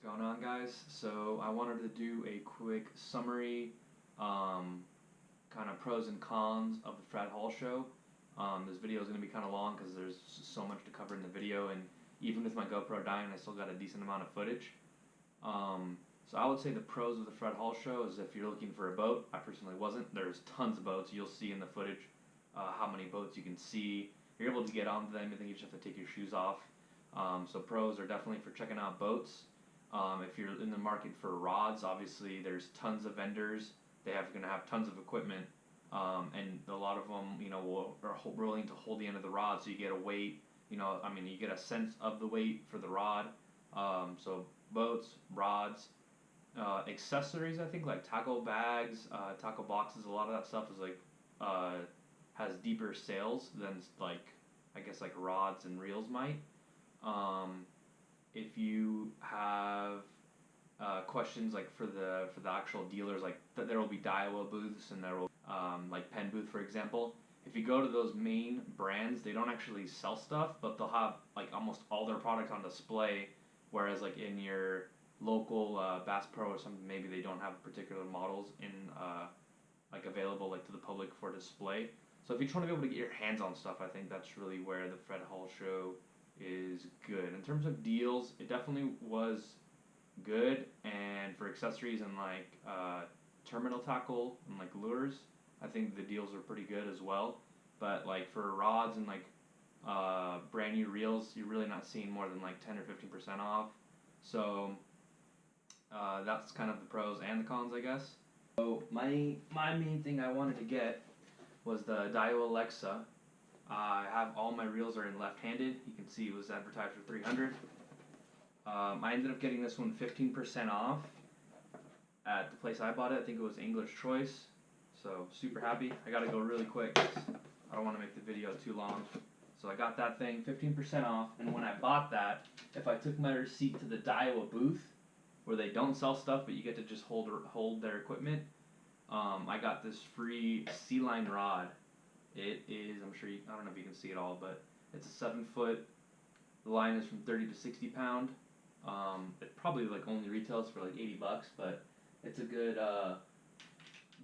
What's going on, guys? So I wanted to do a quick summary, kind of pros and cons of the Fred Hall show. This video is going to be kind of long because there's so much to cover in the video, and even with my GoPro dying, I still got a decent amount of footage. So I would say the pros of the Fred Hall show is if you're looking for a boat. I personally wasn't. There's tons of boats. You'll see in the footage how many boats you can see. You're able to get onto them. I think you just have to take your shoes off. So pros are definitely for checking out boats. If you're in the market for rods, obviously there's tons of vendors. They're going to have tons of equipment, and a lot of them, are willing to hold the end of the rod, so you get a weight. You get a sense of the weight for the rod. So boats, rods, accessories. I think like tackle bags, tackle boxes. A lot of that stuff is has deeper sails than I guess rods and reels might. If you have questions for the actual dealers, there will be Daiwa booths, and there will Penn booth, for example. If you go to those main brands, they don't actually sell stuff, but they'll have almost all their products on display. Whereas in your local Bass Pro or something, maybe they don't have particular models in available to the public for display. So if you're trying to be able to get your hands on stuff, I think that's really where the Fred Hall show is good. In terms of deals, it definitely was good, and for accessories and terminal tackle and lures, I think the deals are pretty good as well. But for rods and brand new reels, you're really not seeing more than 10 or 15% off. So that's kind of the pros and the cons, I guess. So my main thing I wanted to get was the Daiwa Lexa. I have all my reels are in left-handed. You can see it was advertised for $300. I ended up getting this one 15% off at the place I bought it. I think it was English Choice. So super happy. I gotta go really quick. I don't want to make the video too long. So I got that thing 15% off. And when I bought that, if I took my receipt to the Daiwa booth, where they don't sell stuff but you get to just hold their equipment, I got this free sea line rod. It is, I don't know if you can see it all, but it's a 7-foot. The line is from 30 to 60 pound. It probably only retails for $80, but it's a good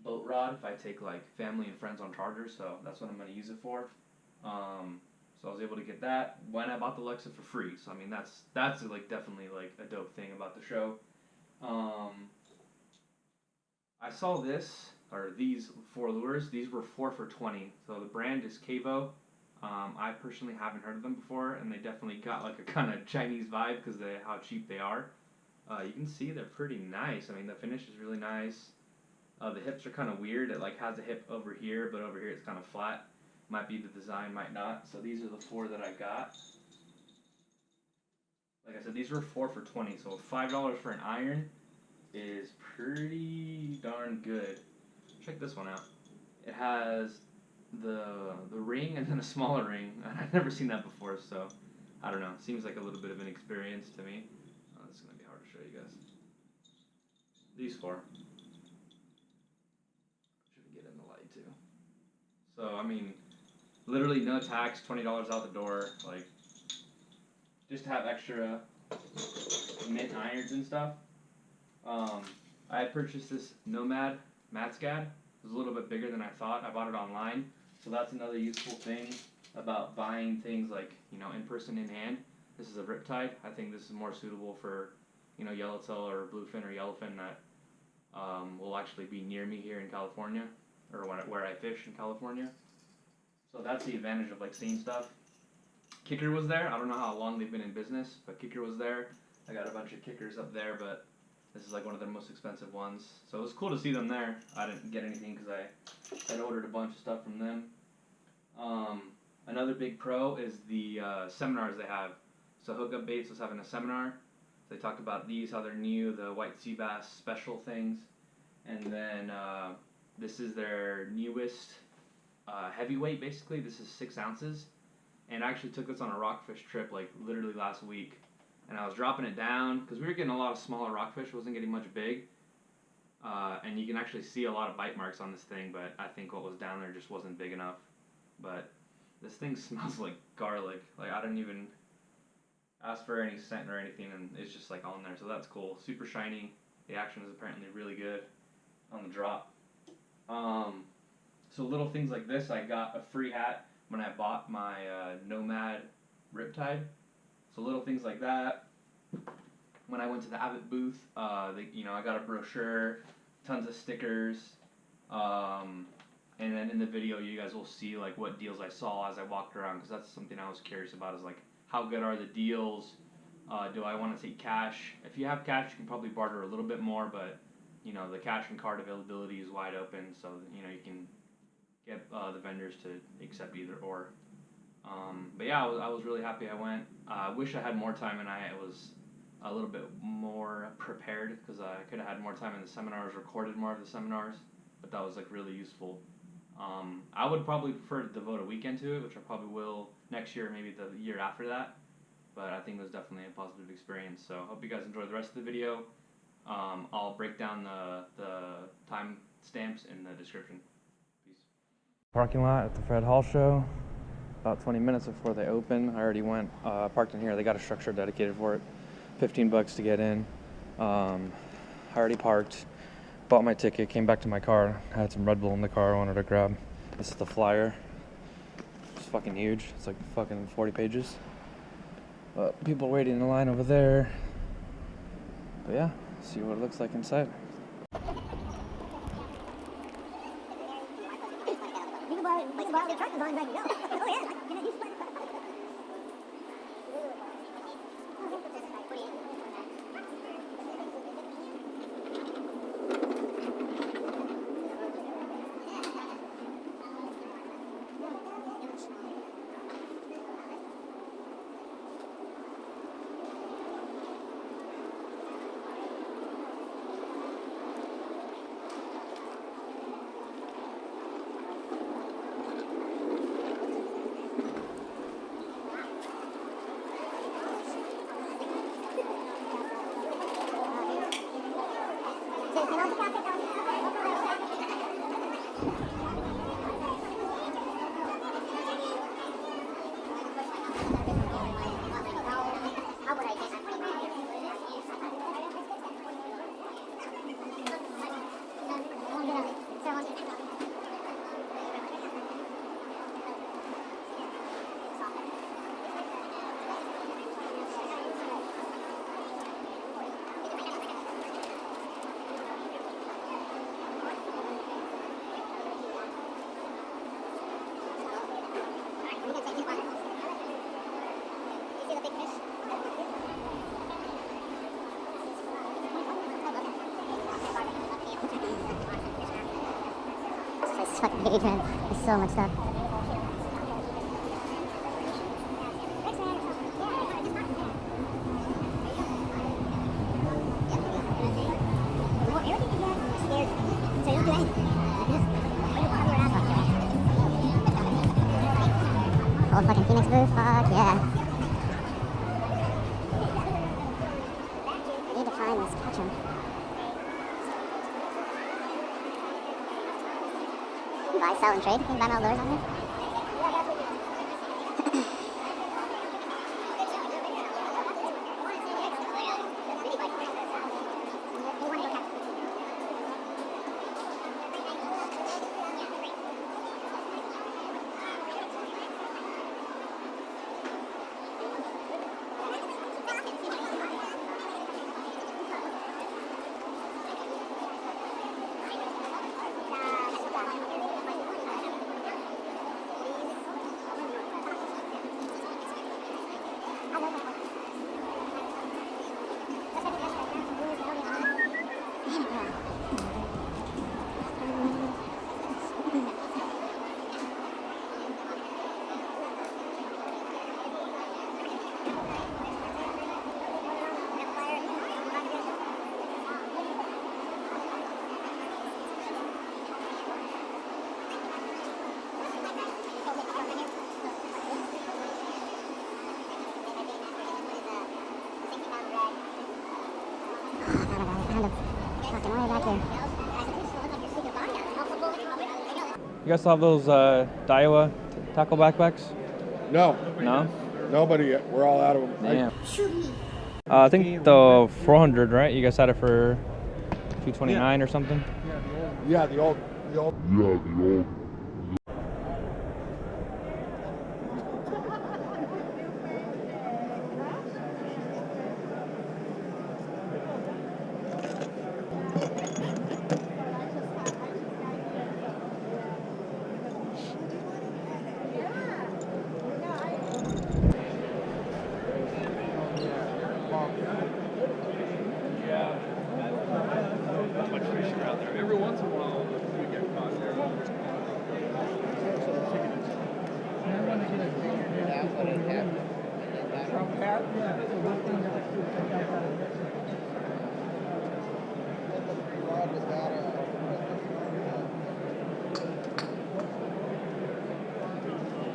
boat rod if I take family and friends on charters. So that's what I'm going to use it for. So I was able to get that when I bought the Lexa for free. So that's definitely a dope thing about the show. I saw these 4 lures. These were 4 for $20. So the brand is Cavo. I personally haven't heard of them before, and they definitely got a kind of Chinese vibe because how cheap they are. You can see they're pretty nice. The finish is really nice. The hips are kind of weird. It has a hip over here, but over here it's kind of flat. Might be the design, might not. So these are the 4 that I got. Like I said, these were 4 for $20. So $5 for an iron is pretty darn good. Check this one out. It has the ring and then a smaller ring. I've never seen that before, so I don't know. It seems like a little bit of an experience to me. This is going to be hard to show you guys. These 4. Should get in the light too. So, literally no tax, $20 out the door. Just to have extra mint irons and stuff. I had purchased this Nomad Matscad. It was a little bit bigger than I thought. I bought it online, so that's another useful thing about buying things in person, in hand. This is a Riptide. I think this is more suitable for yellowtail or bluefin or yellowfin that will actually be near me here in California, or where I fish in California. So that's the advantage of seeing stuff. Kicker was there. I don't know how long they've been in business, but Kicker was there. I got a bunch of Kickers up there, but this is one of their most expensive ones. So it was cool to see them there. I didn't get anything because I had ordered a bunch of stuff from them. Another big pro is the seminars they have. So Hookup Baits was having a seminar. They talked about these, how they're new, the white sea bass special things. And then this is their newest heavyweight, basically. This is 6 ounces. And I actually took this on a rockfish trip literally last week. And I was dropping it down because we were getting a lot of smaller rockfish. It wasn't getting much big. And you can actually see a lot of bite marks on this thing, but I think what was down there just wasn't big enough. But this thing smells like garlic. I ask for any scent or anything, and it's just like on there, so that's cool. Super shiny. The action is apparently really good on the drop. So little things like this, I got a free hat when I bought my Nomad Riptide. So little things like that. When I went to the Avet booth, I got a brochure, tons of stickers, and then in the video you guys will see like what deals I saw as I walked around, because that's something I was curious about, is like how good are the deals? Do I want to take cash? If you have cash, you can probably barter a little bit more, but the cash and card availability is wide open, so you can get the vendors to accept either or. But yeah, I was really happy I went. I wish I had more time and I was a little bit more prepared, because I could have had more time in the seminars, recorded more of the seminars, but that was like really useful. I would probably prefer to devote a weekend to it, which I probably will next year, maybe the year after that, but I think it was definitely a positive experience. So I hope you guys enjoy the rest of the video. I'll break down the time stamps in the description. Peace. Parking lot at the Fred Hall show. About 20 minutes before they open. I already went, parked in here. They got a structure dedicated for it. $15 to get in. I already parked, bought my ticket, came back to my car. I had some Red Bull in the car I wanted to grab. This is the flyer. It's fucking huge. It's like fucking 40 pages. People waiting in line over there. But yeah, see what it looks like inside. It's fucking huge, man. There's so much stuff. Oh, fucking Phenix booth, fuck yeah. I need to find this Ketcham. Buy, sell, and trade. You can buy my lures on here. You guys still have those Daiwa tackle backpacks? No. No? Nobody. We're all out of them. Damn. I think the 400, right? You guys had it for 229 or something? Yeah, the old. Every once in a while, we get caught there.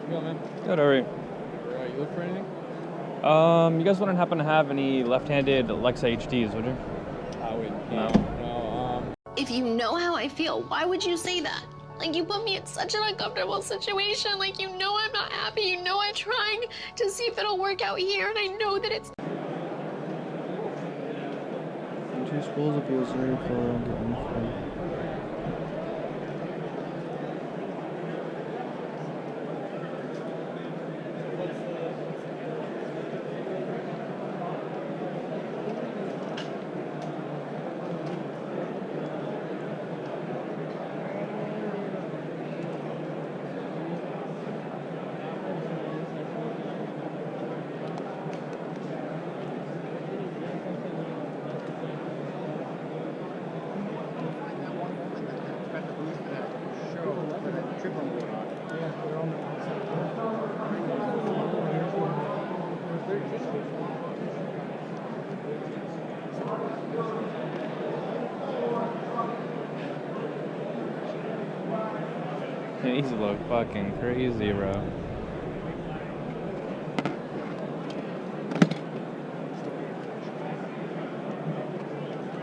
Yeah, man. Good, alright. You look for anything? You guys wouldn't happen to have any left-handed Lexa HDs, would you? I wouldn't. No. If you know how I feel, why would you say that? Like, you put me in such an uncomfortable situation. Like, you know I'm not happy. You know I'm trying to see if it'll work out here, and I know that it's... Two schools of user for These look fucking crazy, bro.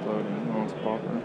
Loading, no one's popping.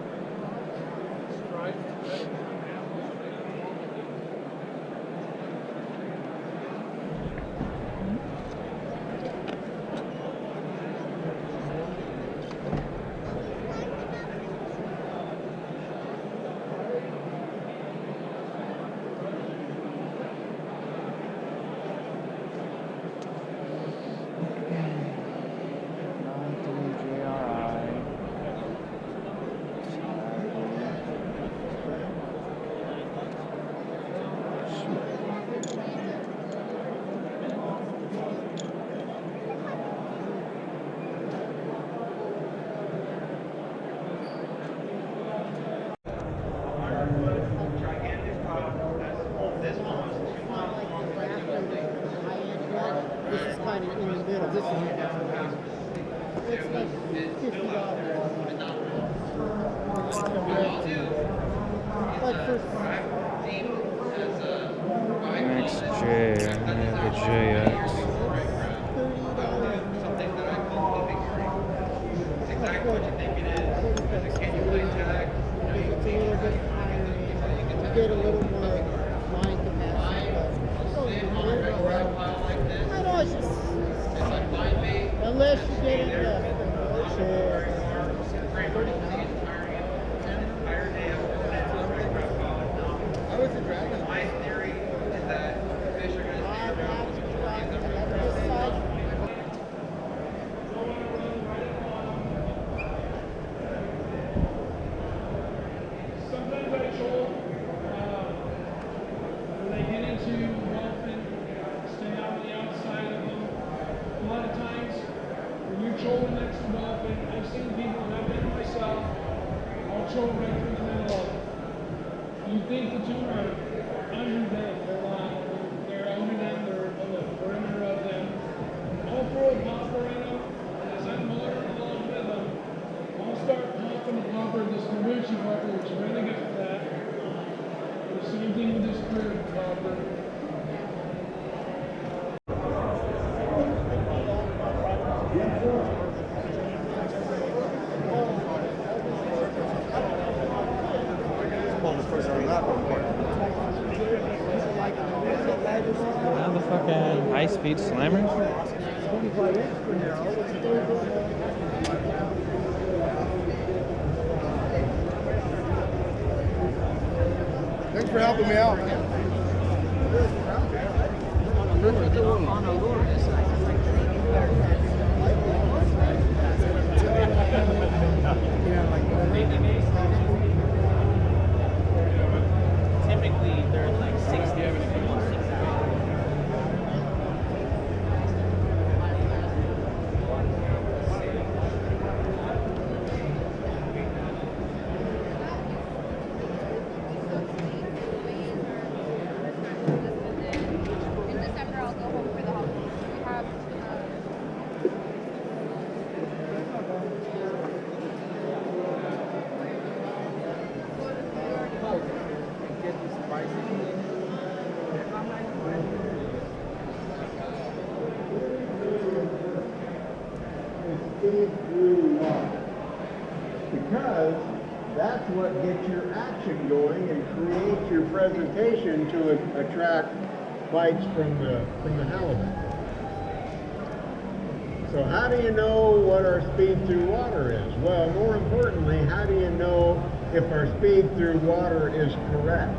Phenix J, I have the JX. Exactly what you think it is. There's a cannulate tag. It's a little bit higher. You get a little more line capacity. I know it's just. Unless you get into commercial. How is it dragging? My theory is that fish are going to stay around. Sometimes I troll, when they get into dolphin, stay out on the outside of them. A lot of times, when you're trolling next to dolphin, I've seen people, and I've been myself, I'll troll right through the middle of it. You think the two are under them, they're lying. They're under them, they're on the perimeter of them. I'll throw a popper at them, and as I'm motoring along with them, I'll start popping the popper, this Marucci popper, which is really good for that. The same thing with this clear popper. How the Fucking high-speed slammers. Thanks for helping me out. On a lure, it's like typically they're like 60. Because that's what gets your action going and creates your presentation to attract bites from the halibut. So how do you know what our speed through water is? Well, more importantly, how do you know if our speed through water is correct?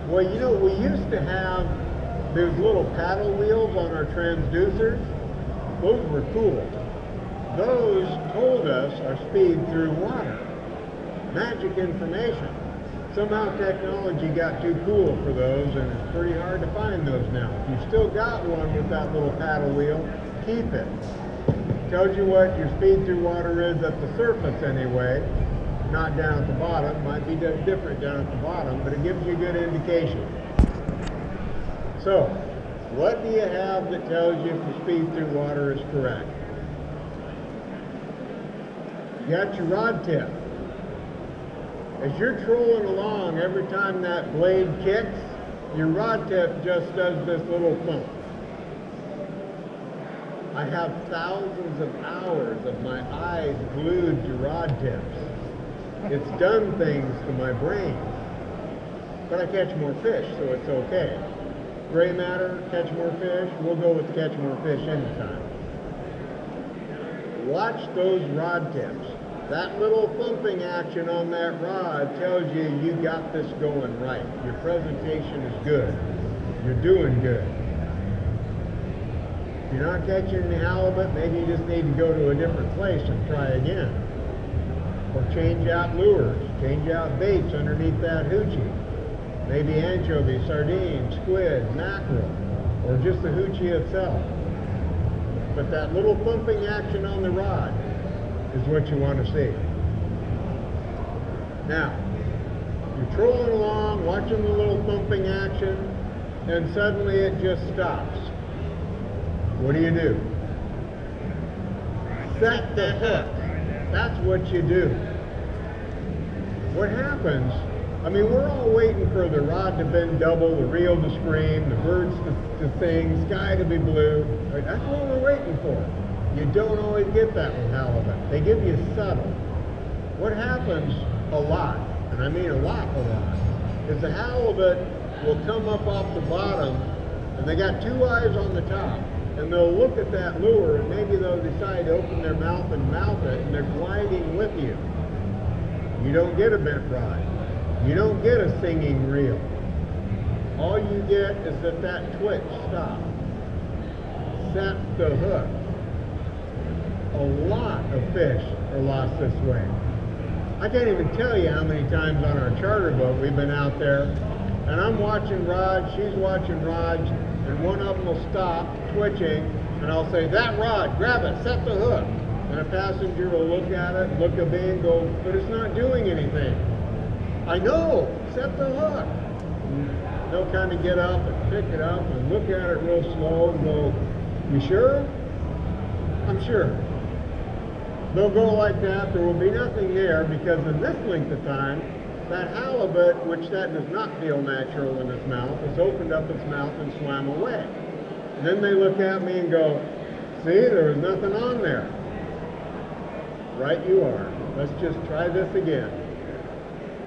Well, you know, we used to have those little paddle wheels on our transducers. Those were cool. Those told us our speed through water. Magic information. Somehow technology got too cool for those, and it's pretty hard to find those now. If you've still got one with that little paddle wheel, keep it. Tells you what your speed through water is at the surface anyway, not down at the bottom. Might be different down at the bottom, but it gives you a good indication. So, what do you have that tells you if the speed through water is correct? You got your rod tip. As you're trolling along, every time that blade kicks, your rod tip just does this little thump. I have thousands of hours of my eyes glued to rod tips. It's done things to my brain. But I catch more fish, so it's okay. Gray matter, catch more fish, we'll go with catch more fish anytime. Watch those rod tips. That little thumping action on that rod tells you you got this going right. Your presentation is good. You're doing good. If you're not catching the halibut, maybe you just need to go to a different place and try again. Or change out lures, change out baits underneath that hoochie. Maybe anchovy, sardine, squid, mackerel, or just the hoochie itself. But that little thumping action on the rod is what you want to see. Now, you're trolling along, watching the little thumping action, and suddenly it just stops. What do? Set the hook. That's what you do. What happens, I mean, we're all waiting for the rod to bend double, the reel to scream, the birds to sing, sky to be blue. Right? That's what we're waiting for. You don't always get that with halibut. They give you subtle. What happens a lot, and I mean a lot, is the halibut will come up off the bottom, and they got two eyes on the top, and they'll look at that lure, and maybe they'll decide to open their mouth and mouth it, and they're gliding with you. You don't get a bent rod. You don't get a singing reel. All you get is that twitch stops. Set the hook. A lot of fish are lost this way. I can't even tell you how many times on our charter boat we've been out there, and I'm watching rods, she's watching rods, and one of them will stop twitching, and I'll say, that rod, grab it, set the hook. And a passenger will look at it, look at me and go, but it's not doing anything. I know, set the hook. And they'll kind of get up and pick it up and look at it real slow and go, you sure? I'm sure. They'll go like that, there will be nothing there, because in this length of time, that halibut, which that does not feel natural in its mouth, has opened up its mouth and swam away. And then they look at me and go, see, there was nothing on there. Right you are. Let's just try this again.